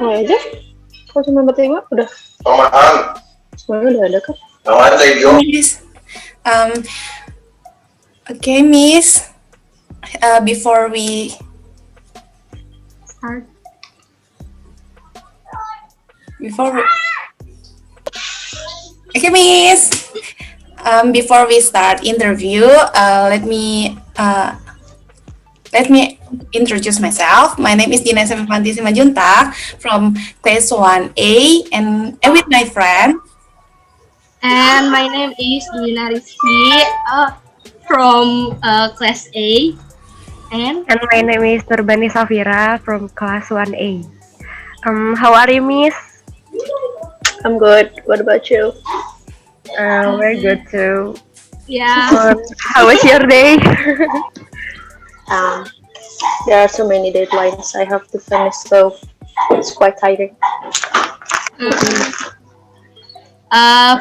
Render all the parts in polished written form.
Mulai aja. Kok cuma bertiga? Udah. Semuanya udah ada kan? Miss. Um, okay, Miss. Before we Start. before we, okay, Miss. Before we start interview, let me introduce myself. My name is Dina Simanjuntak from class 1A, and I'm with my friend. And my name is Dina from class A. And my name is Nurbani Safira from class 1A. How are you, Miss? I'm good. What about you? We're good too. yeah, How was your day? Um, there are so many deadlines I have to finish, so it's quite tiring.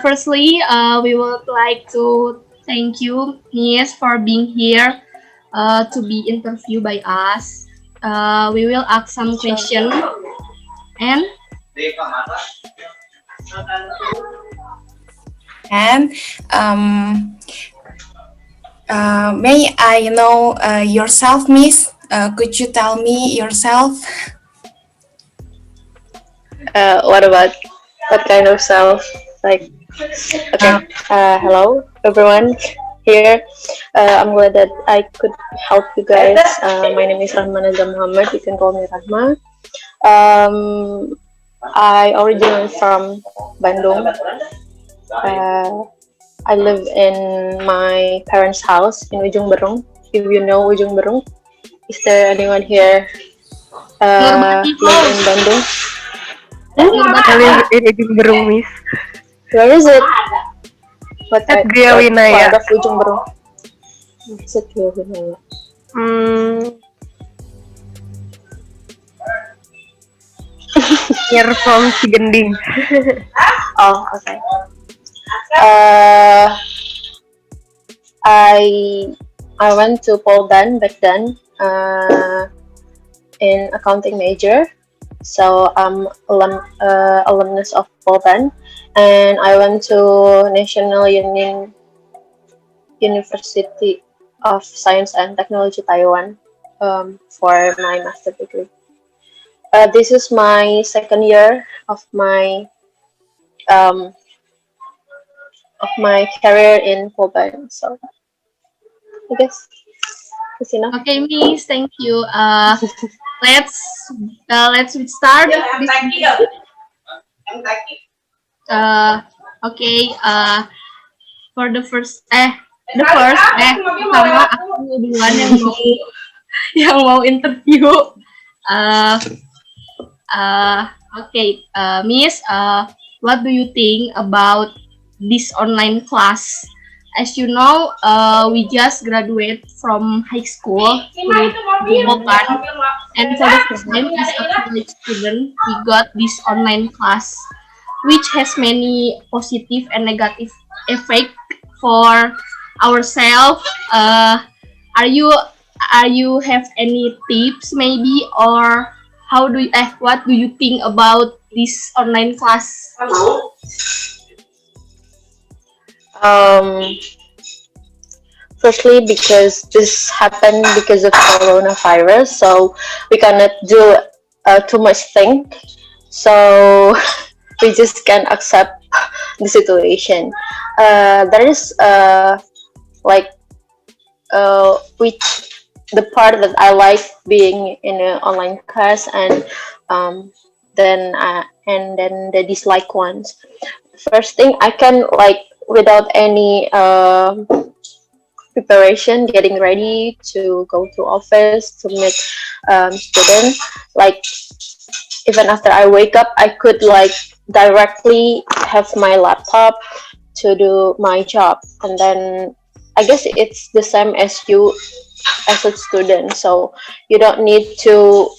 firstly, we would like to thank you, Miss, for being here to be interviewed by us. We will ask some questions and And may I know yourself, Miss? Could you tell me yourself? What kind of self? Like, okay. Hello, everyone here. I'm glad that I could help you guys. My name is Rahman Azam Muhammad. You can call me Rahma. Um, I originally from Bandung. I live in my parents' house in Ujung Berung. If you know Ujung Berung, is there anyone here live in Bandung? I live in Ujung Berung, Miss. Where is it? What At part Griawinaya. of Ujung Berung? Is it Griawinaya? Near from Cigending. Oh, okay. Uh, I went to Poldan back then in accounting major. So I'm alumnus of Poldan, and I went to National Union University of Science and Technology Taiwan for my master degree. This is my second year um, of my career in Poldan. So I guess that's enough. okay, Miss, thank you. Let's start this. Okay. For the first pertama aku duluan yang mau interview. Okay, Miss, what do you think about this online class? As you know, we just graduate from high school to Boban, and for the first time as a college student, we got this online class, which has many positive and negative effect for ourselves. Are you have any tips maybe, or what do you think about this online class? Firstly, because this happened because of coronavirus, so we cannot do too much thing. So we just can accept the situation. There is like which the part that I like being in an online class, and then the dislike ones. First thing, I can like without any preparation, getting ready to go to office to meet students. Like even after I wake up, I could like directly have my laptop to do my job, and then I guess it's the same as you as a student. So you don't need to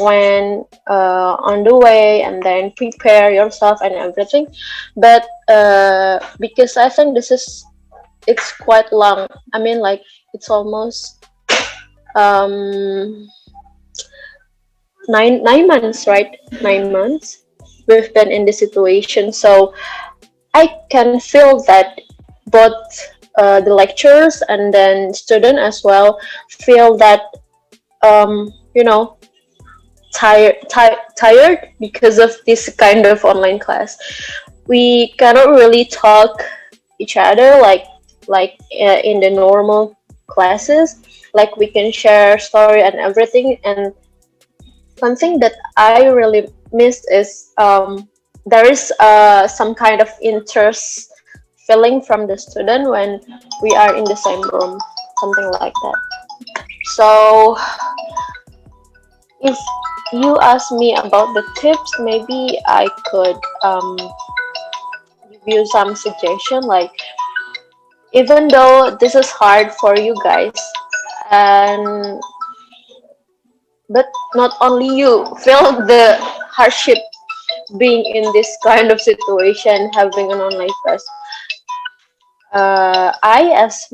when on the way and then prepare yourself and everything. But because I think it's quite long. I mean, like it's almost nine months, right? 9 months we've been in this situation, so I can feel that both the lecturers and then student as well feel that you know tired because of this kind of online class. We cannot really talk each other like in the normal classes. Like we can share story and everything. And one thing that I really miss is there is some kind of interest feeling from the student when we are in the same room, something like that. So if you ask me about the tips, maybe I could give you some suggestion. Like even though this is hard for you guys, and but not only you feel the hardship being in this kind of situation, having an online class. I as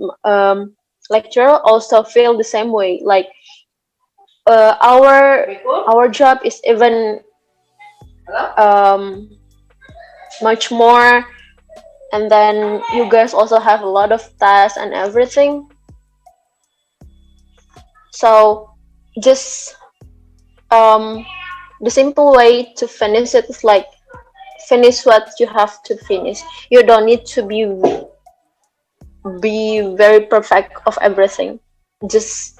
lecturer also feel the same way. Like our job is even um, much more, and then you guys also have a lot of tasks and everything. So just the simple way to finish it is like finish what you have to finish. You don't need to be very perfect of everything. Just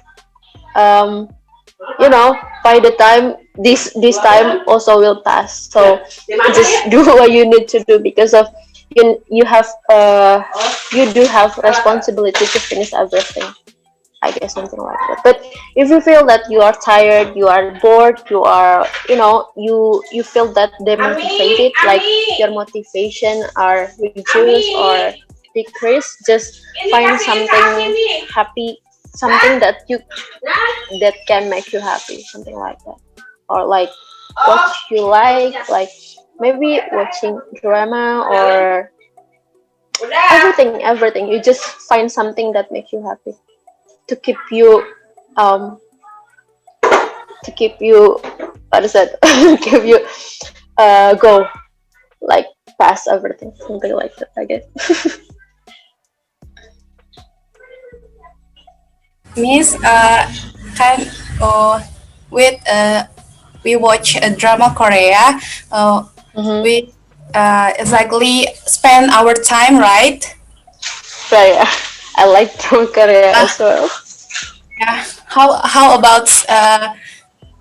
um, by the time this time also will pass. So just do what you need to do because of you have you do have responsibility to finish everything. I guess something like that. But if you feel that you are tired, you are bored, you are, you feel that demotivated, like your motivation are reduced or decreased, just find something happy, something that can make you happy, something like that, or like what you like maybe watching drama or everything. You just find something that makes you happy to keep you um to keep you what is it keep you go like past everything, something like that, I guess. Miss, can with we watch a drama Korea. Mm-hmm. We exactly spend our time, right? So yeah, I like drama Korea Uh, as well. yeah. How about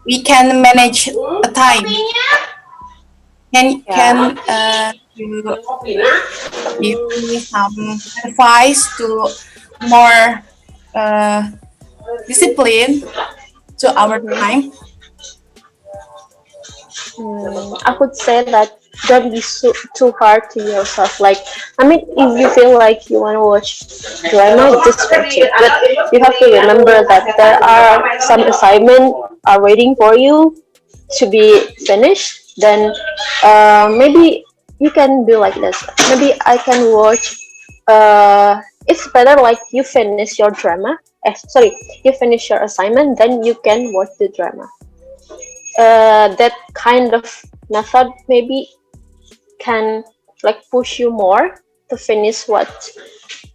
we can manage a time? Yeah. Can you give me some advice to more uh, discipline to our time? I could say that don't be too hard to yourself. Like, I mean, if you feel like you want to watch drama, just watch it. But you have to remember that there are some assignment are waiting for you to be finished. Then maybe you can do like this. Maybe I can watch. It's better like you finish your drama. Sorry, you finish your assignment, then you can watch the drama. That kind of method maybe can like push you more to finish what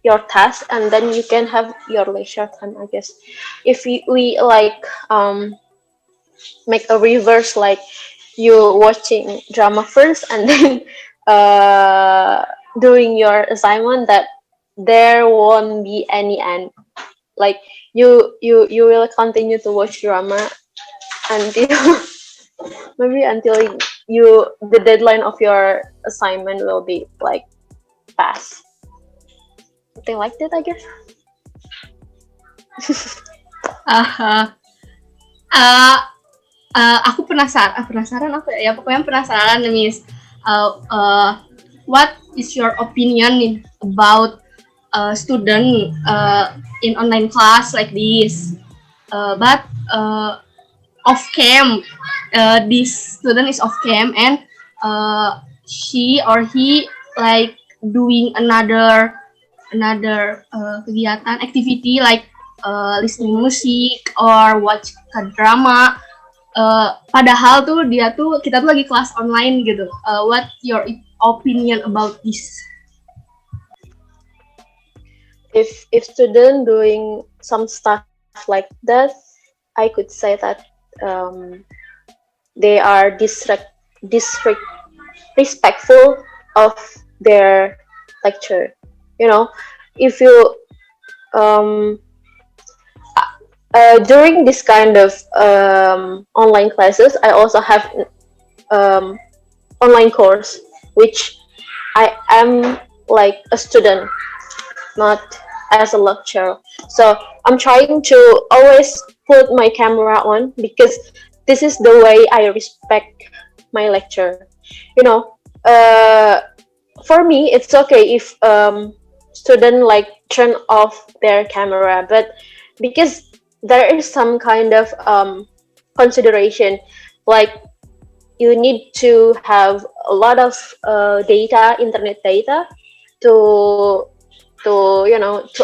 your task, and then you can have your leisure time, I guess. If we like make a reverse, like you watching drama first and then uh doing your assignment, that there won't be any end. Like you will continue to watch drama until maybe until you the deadline of your assignment will be like past, something like that, I guess. Uh, uh, aku penasaran apa ya, pokoknya penasaran Miss. What is your opinion about student in online class like this? But off cam, this student is off cam and she or he like doing another kegiatan activity like listening music or watch a drama. padahal tuh kita tuh lagi kelas online gitu. What your opinion about this? If student doing some stuff like that, I could say that um, they are disrespectful of their lecture. You know, if you um, during this kind of online classes, I also have um, online course, which I am like a student, not as a lecturer. So I'm trying to always put my camera on because this is the way I respect my lecture. You know, for me, it's okay if student like turn off their camera, but because there is some kind of consideration, like you need to have a lot of data, internet data, to to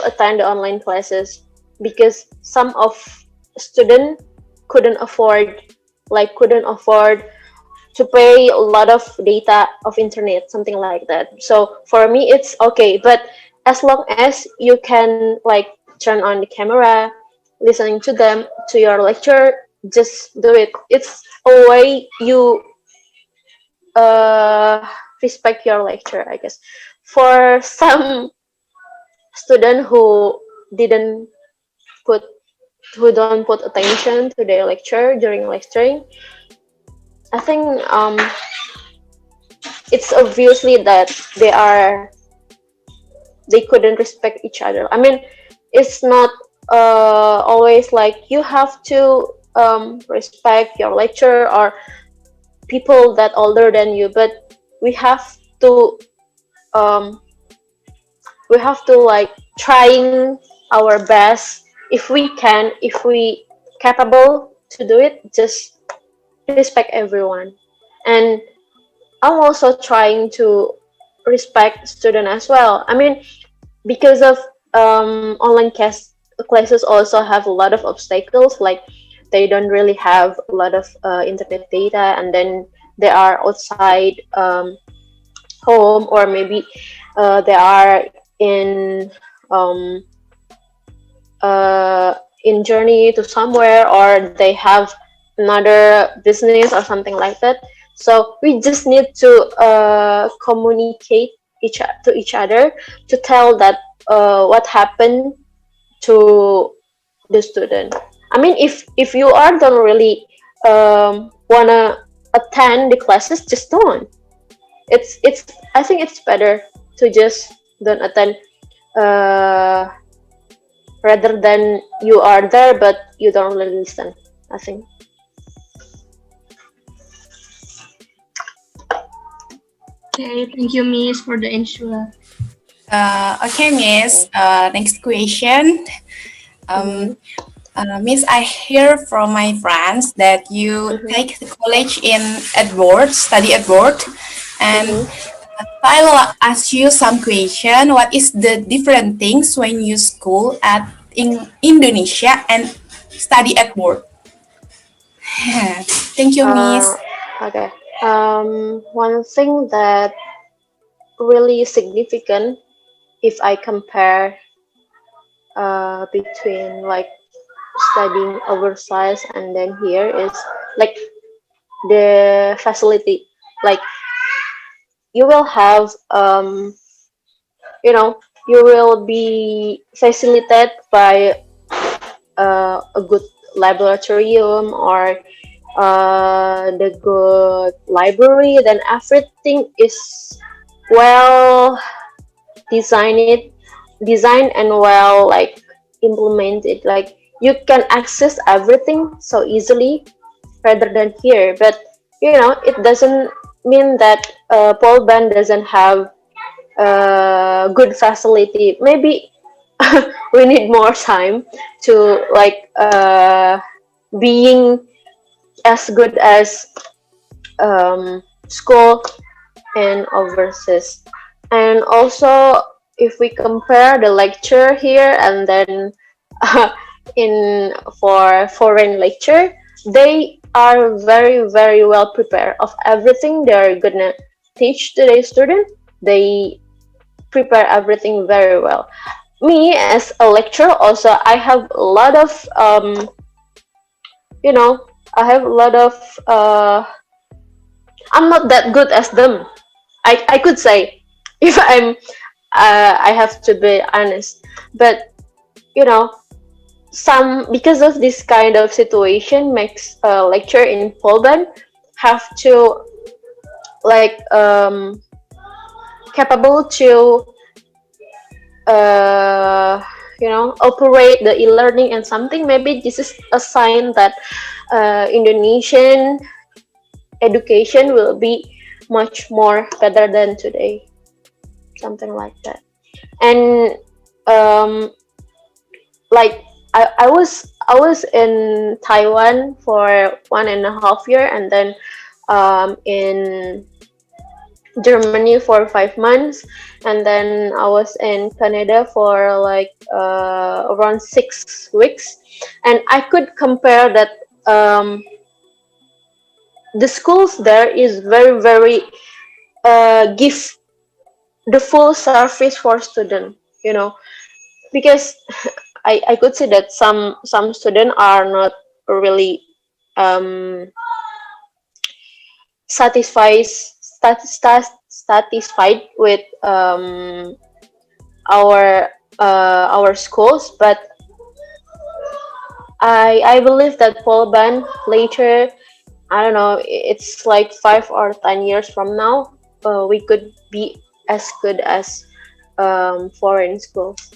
attend the online classes, because some of student couldn't afford to pay a lot of data of internet, something like that. So for me it's okay, but as long as you can like turn on the camera, listening to them, to your lecture, just do it. It's a way you uh respect your lecture, I guess. For some student didn't put who don't put attention to their lecture during lecturing, I think it's obviously that they couldn't respect each other. I mean, it's not always like you have to respect your lecturer or people that older than you, but we have to um, like trying our best, if we can, if we capable to do it, just respect everyone. And I'm also trying to respect student as well. I mean, because of online classes also have a lot of obstacles, like they don't really have a lot of internet data, and then they are outside home, or maybe they are in um, in journey to somewhere, or they have another business or something like that. So we just need to communicate to each other, to tell that what happened to the student. I mean, if you are don't really wanna attend the classes, just don't. It's I think it's better to just don't attend, uh, rather than you are there but you don't really listen, I think. Okay, thank you, Miss, for the answer. Okay, Miss. Okay. Next question. Mm-hmm. Um, Miss, I hear from my friends that you Mm-hmm. take the college in Edward, study Edward, and Mm-hmm. I will ask you some question. What is the different things when you school at in Indonesia and study Edward? Thank you, uh, Miss. okay. One thing that really significant, if I compare between like studying overseas and then here, is like the facility. Like you will have you know you will be facilitated by a good laboratorium, or the good library, then everything is well designed designed and well like implemented, like you can access everything so easily, rather than here. But it doesn't mean that Paul Band doesn't have good facility. Maybe we need more time to like being as good as school and overseas. And also, if we compare the lecture here and then in for foreign lecture, they are very, very well prepared of everything they're gonna teach to their student. They prepare everything very well. Me as a lecturer, also, I have a lot of you know, I have a lot of I'm not that good as them. I could say if I have to be honest, but you know, some because of this kind of situation makes a lecturer in Poland have to like capable to uh, operate the e-learning and something. Maybe this is a sign that Indonesian education will be much more better than today, something like that. And um, like I was in Taiwan for 1.5 year, and then in Germany for 5 months, and then I was in Canada for like around 6 weeks, and I could compare that the schools there is very, very give the full service for student, because I could see that some students are not really um, satisfied with our our schools, but I believe that Polban later, I don't know, it's like 5 or 10 years from now, we could be as good as foreign schools.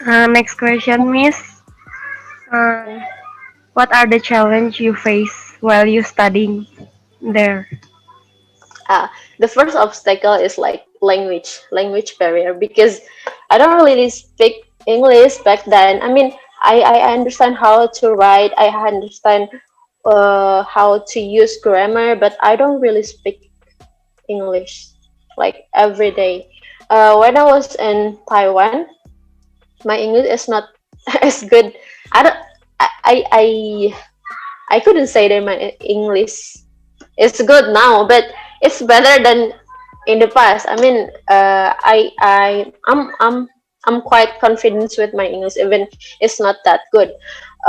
Next question, Miss. Uh, what are the challenge you face while you studying there? The first obstacle is like language barrier, because I don't really speak English back then. I mean, I understand how to write, I understand how to use grammar, but I don't really speak English like every day. When I was in Taiwan, my English is not as good. I don't. I couldn't say that my English is good now, but it's better than in the past. I mean, I'm quite confident with my English, even it's not that good.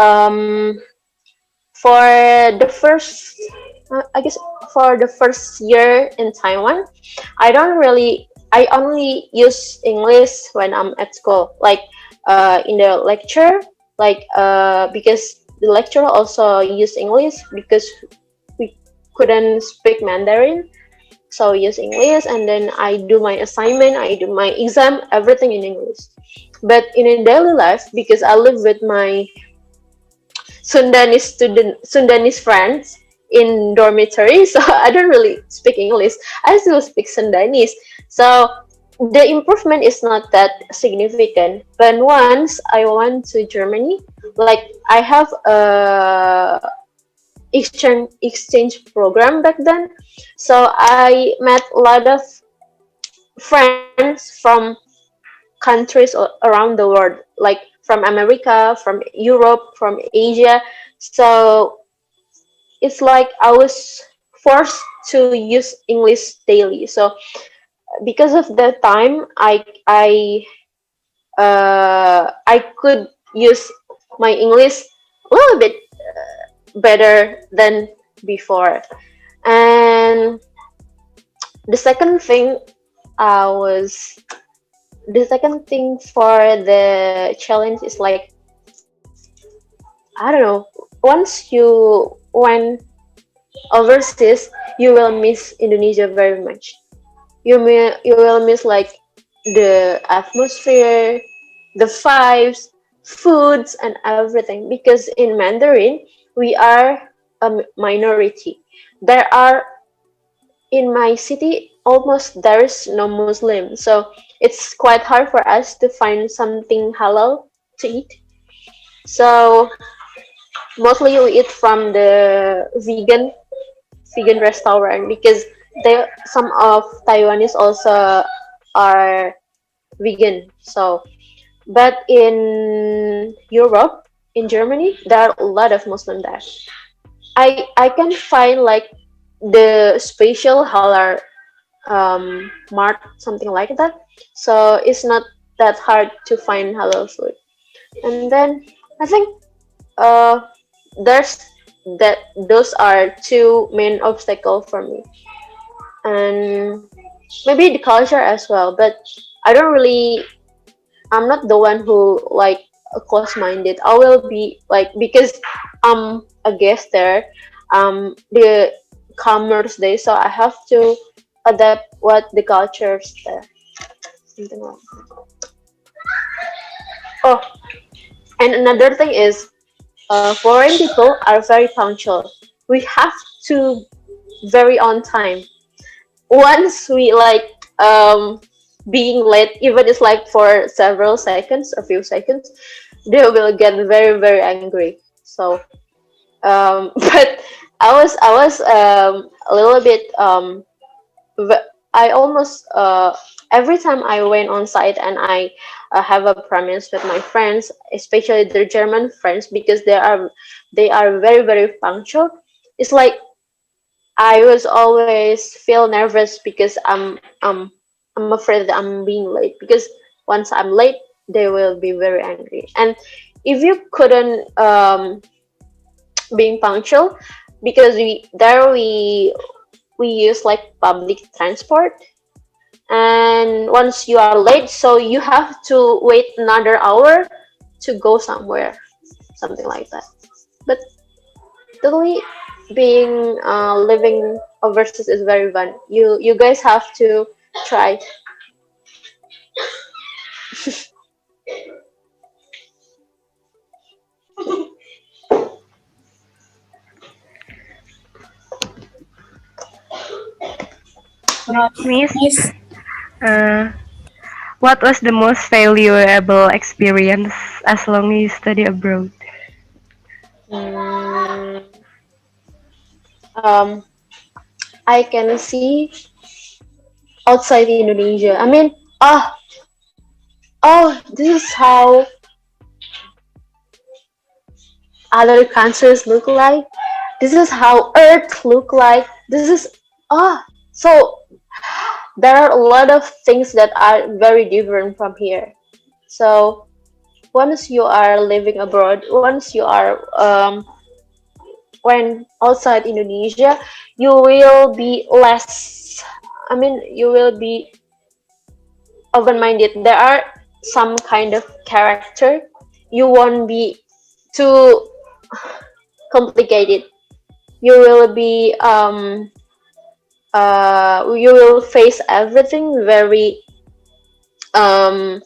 Um, for the first, I guess for the first year in Taiwan, I only use English when I'm at school, like in the lecture, like because the lecturer also use English because we couldn't speak Mandarin, so I use English, and then I do my assignment, I do my exam, everything in English. But in a daily life, because I live with my Sundanese friends in dormitory, so I don't really speak English. I still speak Sundanese. So the improvement is not that significant. But once I went to Germany, like I have a exchange program back then, so I met a lot of friends from countries around the world, like from America, from Europe, from Asia. So it's like I was forced to use English daily. So because of that time, I could use my English a little bit better than before. And the second thing I was the second thing for the challenge is like, I don't know, once you went overseas, you will miss Indonesia very much. You will miss like the atmosphere, the vibes, foods, and everything. Because in Mandarin, we are a minority. There are in my city almost there is no Muslim, so it's quite hard for us to find something halal to eat. So mostly we eat from the vegan restaurant, because some of Taiwanese also are vegan. So But in Europe, in Germany, there are a lot of Muslim there. I can find like the special halal mart, something like that. So it's not that hard to find halal food. And then I think uh, there's that those are two main obstacles for me, and maybe the culture as well. But I don't really. I'm not the one who like close-minded. I will be like because I'm a guest there. The commerce day, so I have to adapt what the cultures there. Something like that. Oh, and another thing is, foreign people are very punctual. We have to very on time. Once we like um being late, even it's like for several seconds, a few seconds, they will get very very angry. So but I was a little bit I almost every time I went on site and I have a promise with my friends, especially the German friends, because they are very very punctual. It's like I was always feel nervous because I'm afraid that I'm being late, because once I'm late they will be very angry. And if you couldn't being punctual, because we use like public transport, and once you are late, so you have to wait another hour to go somewhere, something like that. But totally being living overseas is very fun. You guys have to try. Miss, Miss, uh, what was the most valuable experience as long you study abroad? mm, um, I can see outside Indonesia. I mean, oh, this is how other countries look like. This is how Earth look like. This is ah. So there are a lot of things that are very different from here. So once you are living abroad, once you are when outside Indonesia, you will be less. I mean, you will be open-minded. There are some kind of character. You won't be too complicated. You will be you will face everything very um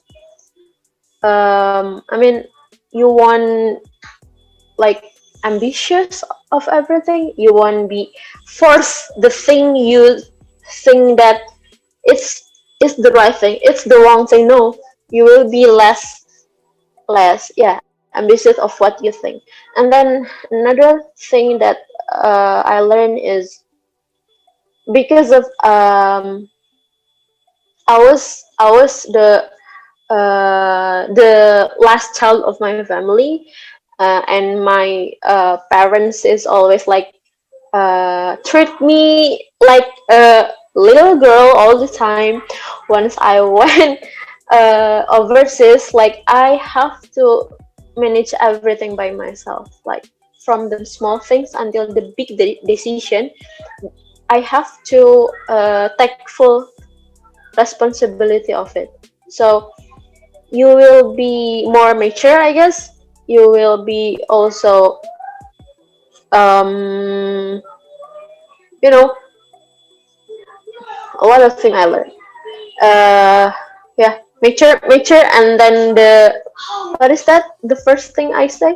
I mean, you want like ambitious of everything. You won't be force the thing you think that it's the right thing, it's the wrong thing. No, you will be less, yeah, ambitious of what you think. And then another thing that I learned is because of I was the last child of my family, and my parents is always like treat me like a little girl all the time. Once I went overseas, like I have to manage everything by myself, like from the small things until the big decision. I have to take full responsibility of it. So you will be more mature, I guess. You will be also um you know a lot of thing I learned. uh yeah, mature, and then the what is that, the first thing I say?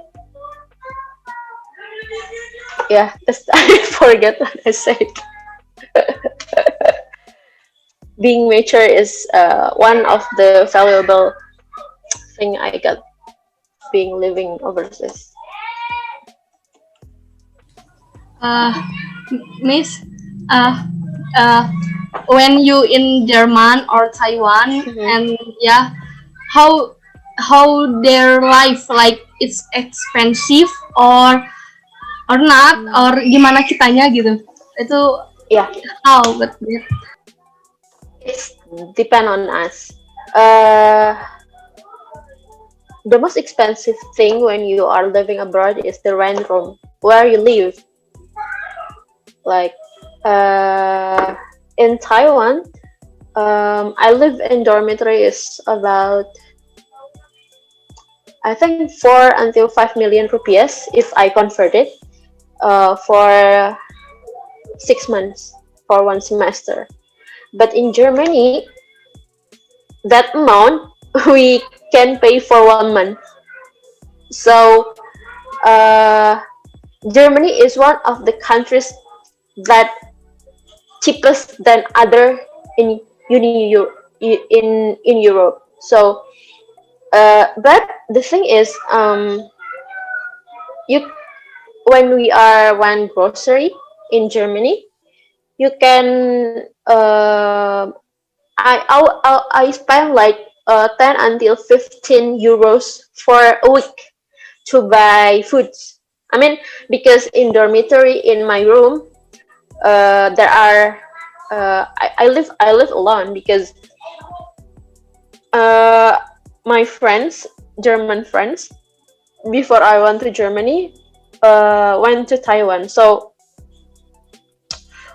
Yeah, I forget what I said. Being mature is one of the valuable thing I got being living overseas. Uh, Miss, uh, uh, when you in German or Taiwan, Mhm. and yeah, how how their life, like it's expensive or not, or gimana kitanya gitu. Itu Yeah, how but it's depend on us. Uh, the most expensive thing when you are living abroad is the rent room where you live. Like uh, in Taiwan, I live in dormitory is about I think 4 until 5 million rupiahs if I convert it for 6 months for one semester. But in Germany, that amount we can pay for 1 month. So uh, Germany is one of the countries that cheapest than other in in Europe. So, but the thing is, you when we are one grocery in Germany, you can I spend like 10 until 15 euros for a week to buy foods. I mean, because in dormitory in my room, there are I live alone because uh, my friends, German friends, before I went to Germany, went to Taiwan. So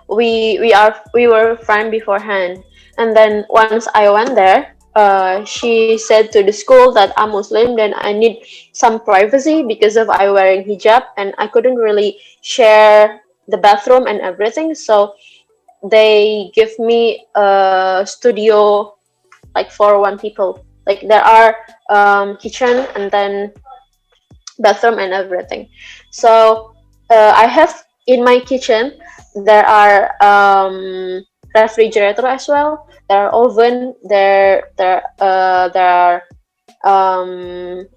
we were friends beforehand, and then once I went there, she said to the school that I'm Muslim, then I need some privacy because of I wearing hijab, and I couldn't really share the bathroom and everything. So they give me a studio like for one people. Like there are kitchen and then bathroom and everything. So I have in my kitchen there are refrigerator as well. There are oven. There are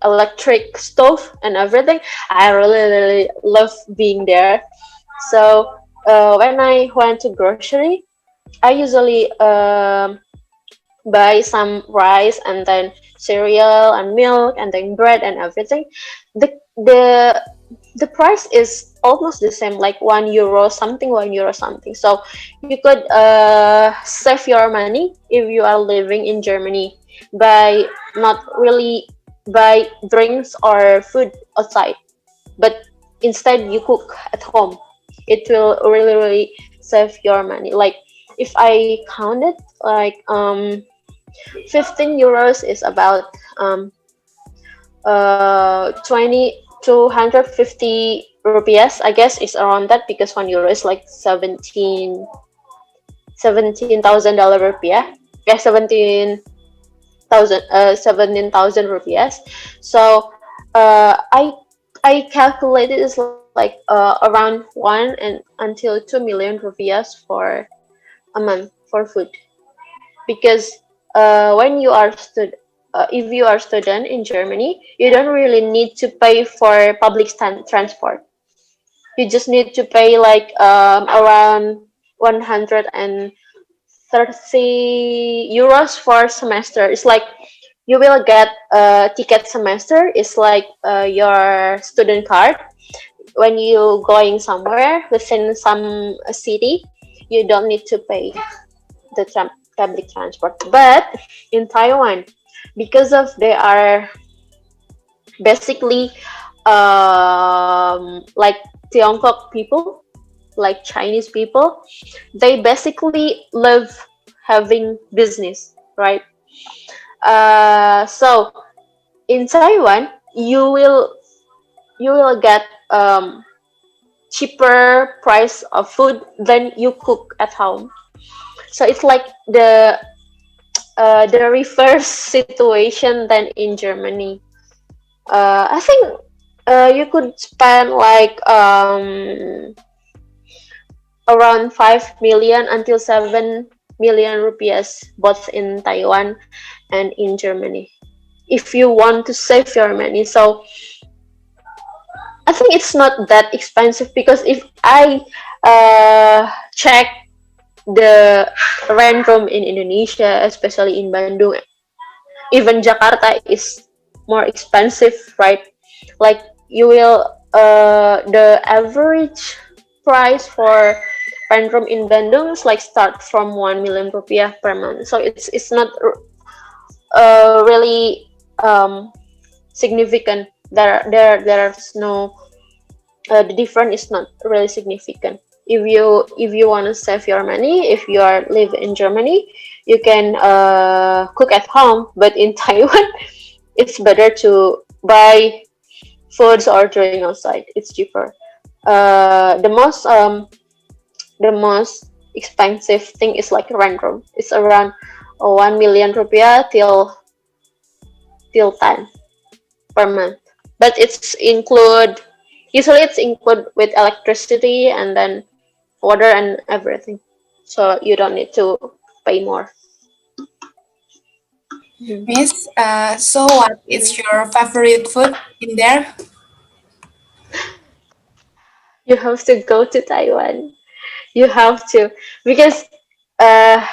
electric stove and everything. I really love being there. So when I went to grocery, I usually buy some rice and then cereal and milk and then bread and everything. The the the price is almost the same, like 1 euro something, 1 euro something. So you could save your money if you are living in Germany by not really buy drinks or food outside, but instead you cook at home. It will really save your money. Like if I count it, like 15 euros is about 20 to 150 rupiahs, I guess, is around that, because 1 euro is like 17,000 dollar rupiah. Yeah, 17,000 rupiahs. So I calculated it's like around 1 and until 2 million rupiahs for a month for food, because when you are if you are student in Germany, you don't really need to pay for public transport. You just need to pay like around 130 euros for semester. It's like you will get a ticket semester. It's like your student card. When you going somewhere within some city, you don't need to pay the public transport. But in Taiwan, because of they are basically like Tiongkok people, like Chinese people, they basically live having business, right? So in Taiwan, you will get cheaper price of food than you cook at home. So it's like the reverse situation than in Germany. I think you could spend like around 5 million until 7 million rupiahs both in Taiwan and in Germany if you want to save your money. So I think it's not that expensive, because if I check the rent room in Indonesia, especially in Bandung, even Jakarta is more expensive, right? Like you will the average price for rent room in Bandung is like start from 1 million rupiah per month. So it's not really significant. There's no the difference is not really significant. If you want to save your money, if you are live in Germany, you can cook at home. But in Taiwan, it's better to buy foods or drink outside. It's cheaper. The most expensive thing is like rent room. It's around 1 million rupiah till 10 per month. But it's include usually it's include with electricity and then water and everything. So you don't need to pay more. Mhm. Miss, so what is your favorite food in there? You have to go to Taiwan. You have to because uh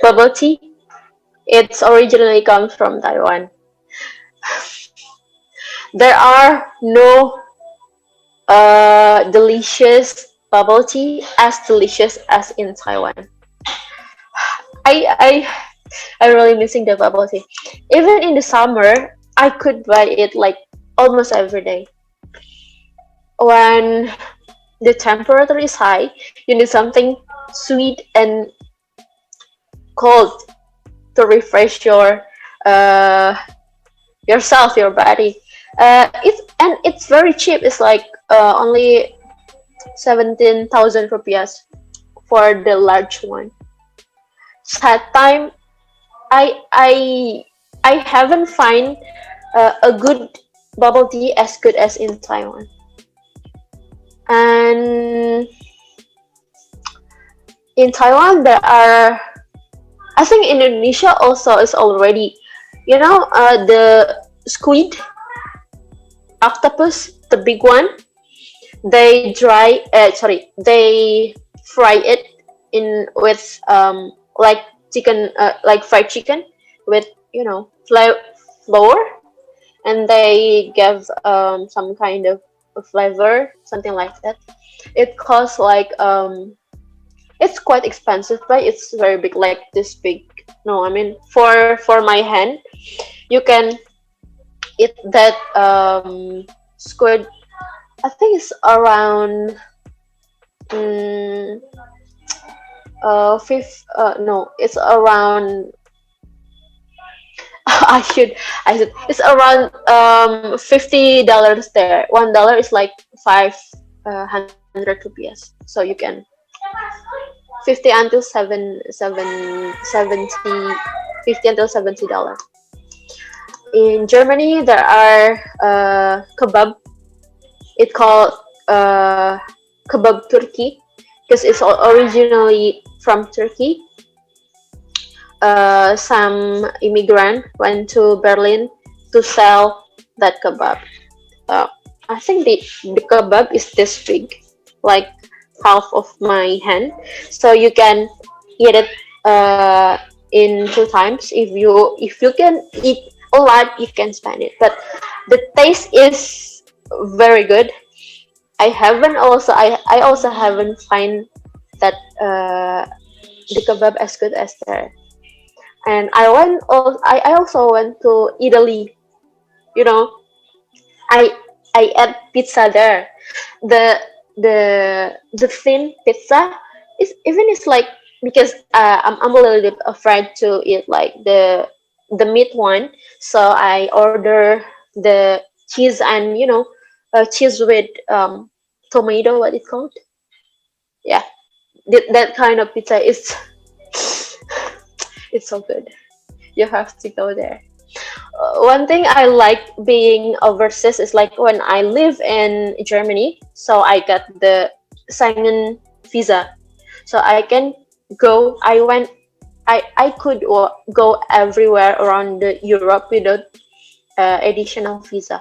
bubble tea. It's originally comes from Taiwan. There are no delicious bubble tea as delicious as in Taiwan. I I I'm really missing the bubble tea. Even in the summer, I could buy it like almost every day. When the temperature is high, you need something sweet and cold to refresh uh, yourself, your body. It's very cheap. It's like only 17,000 rupiahs for the large one. Sad time, I I haven't find a good bubble tea as good as in Taiwan. And in Taiwan, there are I think Indonesia also is already, the squid, octopus, the big one. They fry it in with like chicken, like fried chicken with flour, and they give some kind of flavor, something like that. It costs like it's quite expensive, but it's very big, like this big. No, I mean for my hand, you can eat that squid. I think it's around mm, fifth. No, it's around. I should. It's around $50 there. $1 is like 500 rupiahs. So you can 50 until 70 $50 until $70. In Germany, there are kebab. It called uh, kebab Turkey because it's originally from Turkey. Some immigrant went to Berlin to sell that kebab. Uh, I think the kebab is this big, like half of my hand. So you can eat it in 2 times. If you can eat a lot, you can spend it. But the taste is very good. I also haven't find that the kebab as good as there. And I also went to Italy. You know, I I ate pizza there. The the thin pizza is even it's like because I'm a little bit afraid to eat like the meat one, so I order the cheese and cheese with tomato. What it called? Yeah, that kind of pizza is it's so good. You have to go there. One thing I like being overseas is like when I live in Germany, so I got the Schengen visa, so I can go. I could go everywhere around the Europe without additional visa.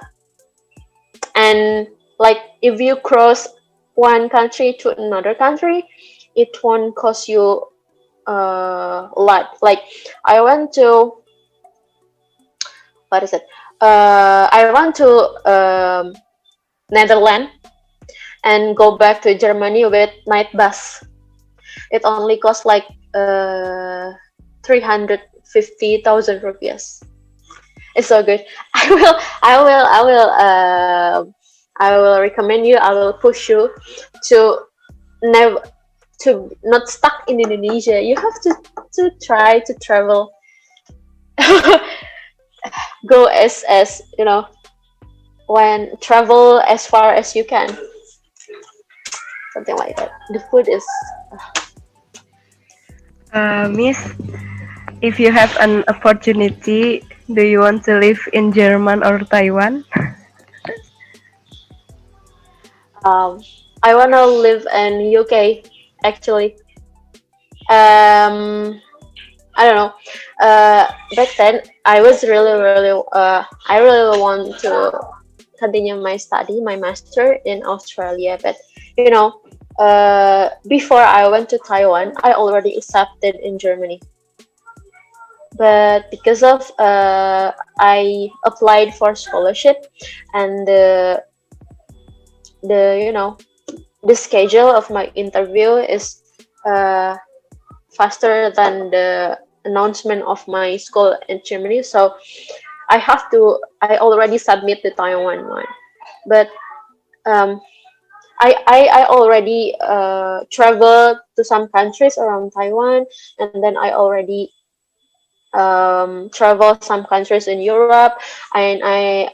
And like if you cross one country to another country, it won't cost you a lot. Like I went to what is it? I want to Netherlands and go back to Germany with night bus. It only costs like 350,000 rupees. It's so good. I will recommend you. I will push you to never to not stuck in Indonesia. You have to try to travel, go as you know, when travel as far as you can, something like that. The food is Miss, if you have an opportunity, do you want to live in German or Taiwan? um, I wanna live in UK actually. Um, I don't know. Back then, I was I really want to continue my study, my master in Australia. But you know, before I went to Taiwan, I already accepted in Germany. But because of I applied for scholarship, and the you know the schedule of my interview is uh, faster than the announcement of my school in Germany. So I already submit the Taiwan one. But um, I already traveled to some countries around Taiwan, and then I already travel some countries in Europe, and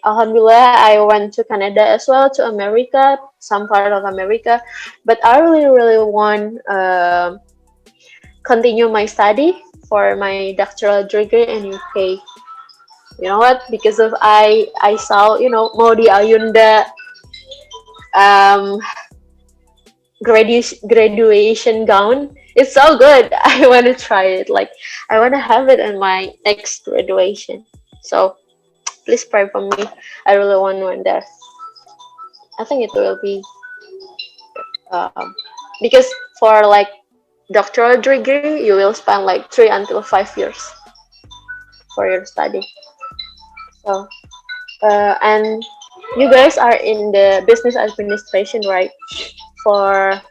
alhamdulillah I went to Canada as well, to America, some part of America. But I really want continue my study for my doctoral degree in UK. You know what? Because of I saw Modi Ayunda um graduation gown. It's so good. I want to try it. Like I want to have it in my next graduation. So please pray for me. I really want one there. I think it will be um, because for like doctoral degree you will spend like 3 until 5 years for your study. So and you guys are in the business administration, right? For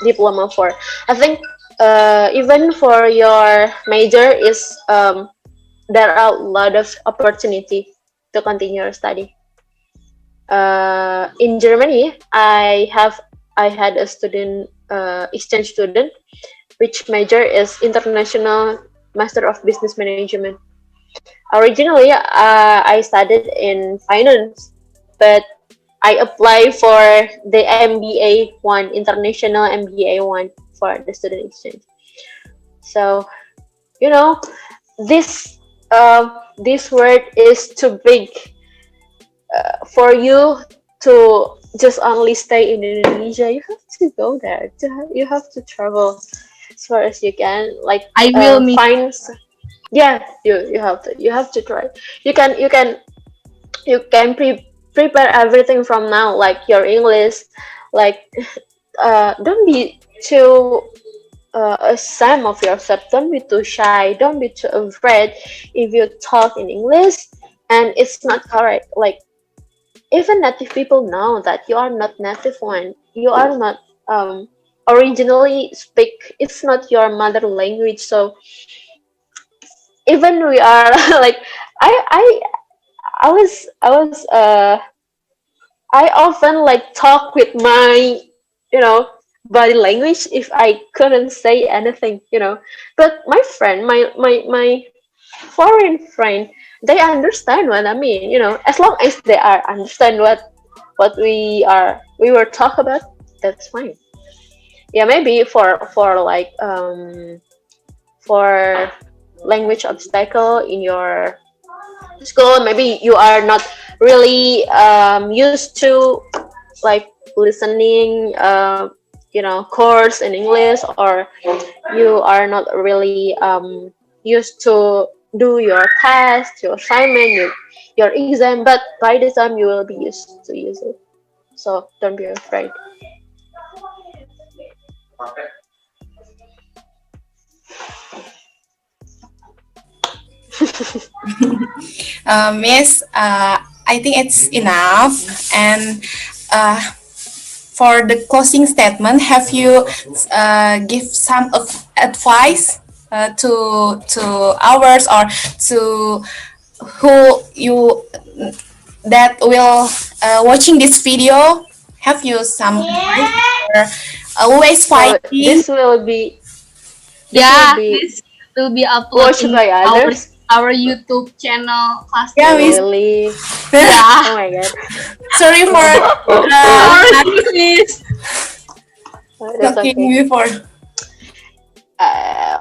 diploma for. I think even for your major is there are a lot of opportunity to continue your study. In Germany, I had a student exchange student, which major is international master of business management. Originally, I studied in finance, but I applied for the MBA one, international MBA one for the student exchange. So you know, this this word is too big for you to just only stay in Indonesia. You have to go there. You have to travel as far as you can. Like I will miss. find. Yeah, you have to try. You can prepare everything from now, like your English, like don't be too ashamed of yourself. Don't be too shy. Don't be too afraid if you talk in English and it's not correct. Like even native people know that you are not native one. You are not originally speak. It's not your mother language. So even we are like I I I often like talk with my you know body language if I couldn't say anything, but my friend, my foreign friend, they understand what I mean, as long as they are understand what we were talk about, that's fine. Yeah, maybe for like for language obstacle in your school, maybe you are not really used to like listening course in English, or you are not really used to do your test, your assignment, your exam, but by the time you will be used to use it, so don't be afraid. Miss, I think it's enough. And for the closing statement, have you give some advice to ours or to who you that will watching this video? Have you some advice or always So fighting? this will Yeah, be this will be uploaded watched in by others. our YouTube channel class Yeah, today. Miss. Really? Yeah. Oh my god. Sorry for not Sorry, Miss. That's talking okay. before.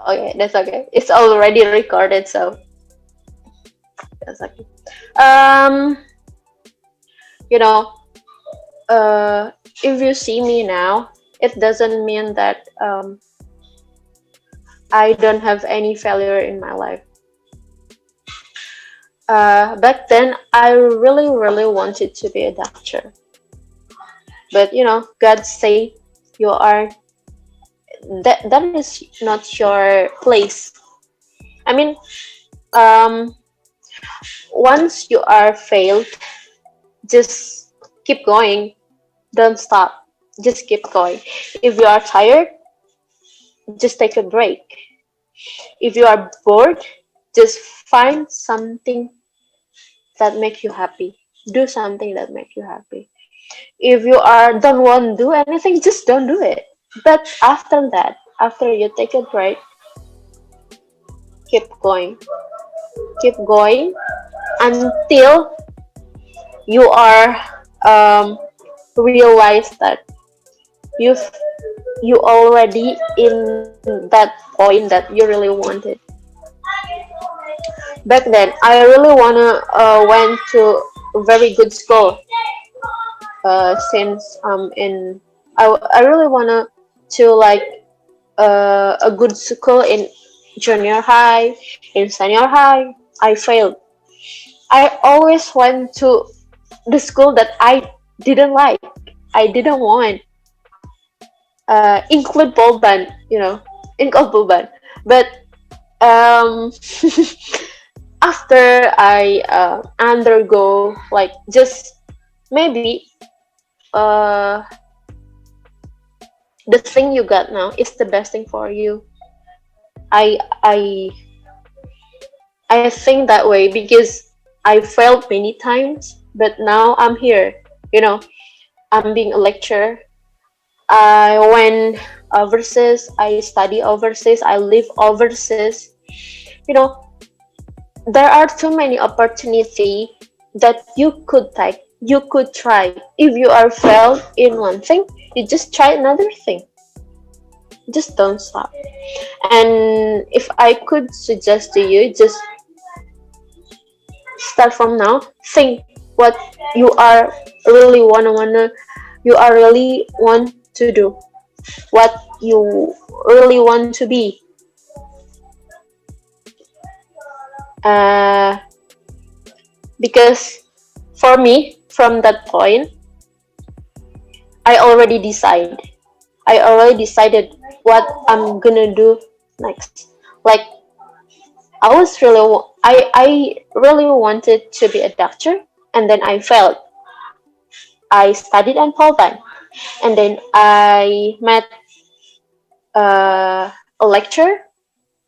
Okay, that's okay. It's already recorded, so that's okay. Um, you know, if you see me now, it doesn't mean that I don't have any failure in my life. Back then, I really, really wanted to be a doctor, but God say you are that is not your place. I mean, um, once you are failed, just keep going. Don't stop. Just keep going. If you are tired, just take a break. If you are bored, just find something that make you happy. Do something that make you happy. If you are don't want to do anything, just don't do it. But after that, after you take a break, keep going. Keep going until you are realize that you've you already in that point that you really wanted. Back then, I really wanna went to a very good school. Since in I really wanna to like a good school in junior high, in senior high. I failed. I always went to the school that I didn't like. I didn't want. Include Bolban, include Bolban. But um, after I undergo like just maybe uh, the thing you got now is the best thing for you. I I I think that way because I failed many times, but now I'm here. You know, I'm being a lecturer. I went overseas. I study overseas. I live overseas. You know, there are too many opportunity that you could take. You could try. If you are failed in one thing, you just try another thing. Just don't stop. And if I could suggest to you, just start from now. Think what you are really you are really want to do. What you really want to be. Uh, because for me, from that point, I already decide. I already decided what I'm gonna do next. Like I really wanted to be a doctor, and then I failed. I studied in Valentine, and then I met a lecturer.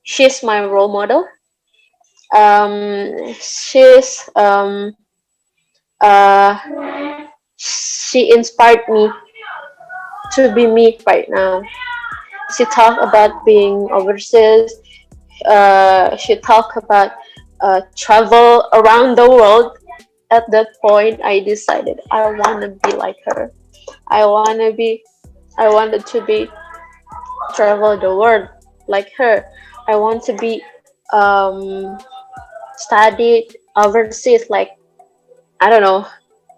She's my role model. She's uh, she inspired me to be me right now. She talked about being overseas. She talked about travel around the world. At that point, I decided I want to be like her. I want to be. I wanted to be travel the world like her. I want to be um, studied overseas like I don't know.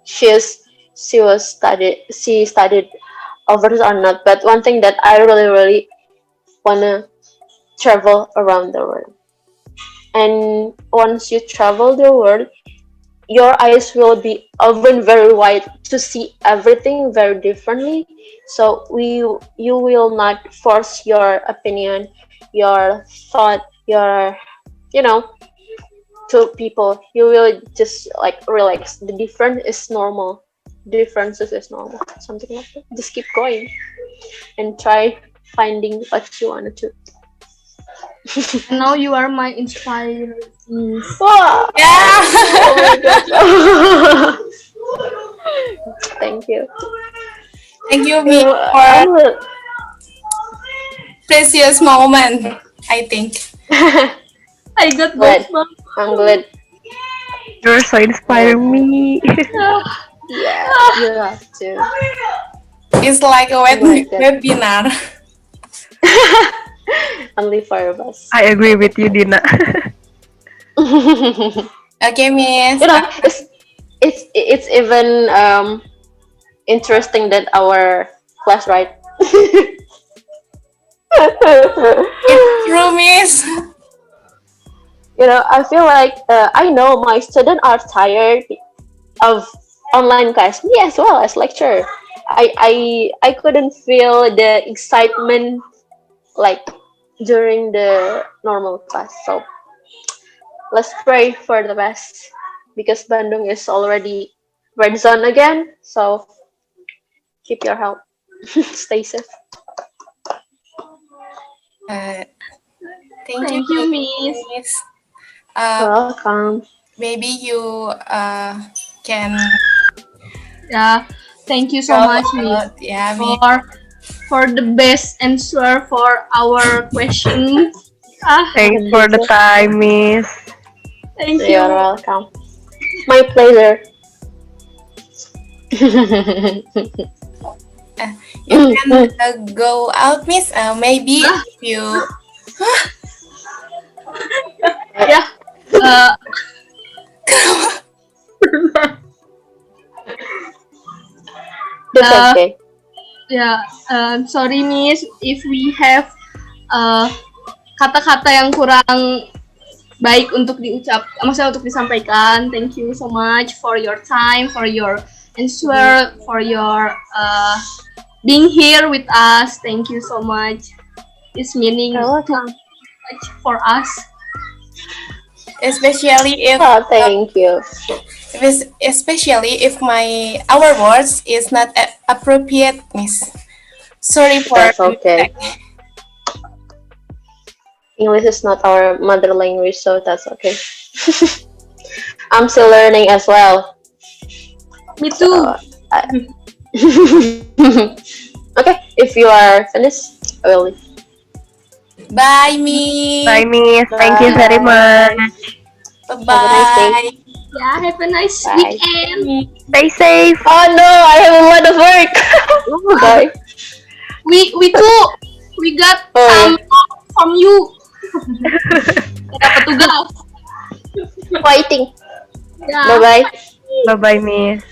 She's she studied overseas or not. But one thing that I really wanna travel around the world. And once you travel the world, your eyes will be open very wide to see everything very differently. So you will not force your opinion, your thought, your you know to people, you will just like relax. The difference is normal. Differences is normal. Something like that. Just keep going and try finding what you want to do. And now you are my inspired Miss. Wow! Yeah. Oh my god! Thank you. Thank you, You me, know, for precious moment. I think. I got glad. goosebumps. I'm glad. You're so inspiring me. Yeah, you have to. It's like a I'm like that. webinar. Only for us. I agree with you, Dina. Okay, Miss. You know, it's even interesting that our class, right? It's true, Miss. You know, I feel like I know my students are tired of online class. Me as well as lecturer. I couldn't feel the excitement like during the normal class. So let's pray for the best because Bandung is already red zone again. So keep your health. Stay safe. Uh, Thank you, Miss. Miss. Uh, Welcome. maybe you can Yeah, thank you so talk much, Miss, about, yeah, Miss. for the best answer for our questions. Ah, Thanks for the time, Miss. thank You're you. welcome. My pleasure. You can go out, Miss. Maybe you. Yeah. Uh, It's uh, okay. yeah. Sorry, Miss, if we have uh, kata-kata yang kurang baik untuk maksudnya untuk disampaikan. Thank you so much for your time, for your answer, for your being here with us. Thank you so much. It's meaning You're welcome. much for us. Especially if Oh, thank you. especially if our words is not appropriate, Miss. Sorry for That's okay. mistake. English is not our mother language, so that's okay. I'm still learning as well. Me So, too. okay, if you are finished, I will leave. Bye, Miss. Bye, Miss. Thank you very Bye. much. Bye Have a nice day. bye. Yeah, have a nice Bye. weekend. Stay safe. Oh no, I have a lot of work. Bye. We too. We got Oh, some yeah. talk from you. Dapat tugas. Fighting. Yeah. Bye bye. Bye-bye, Miss.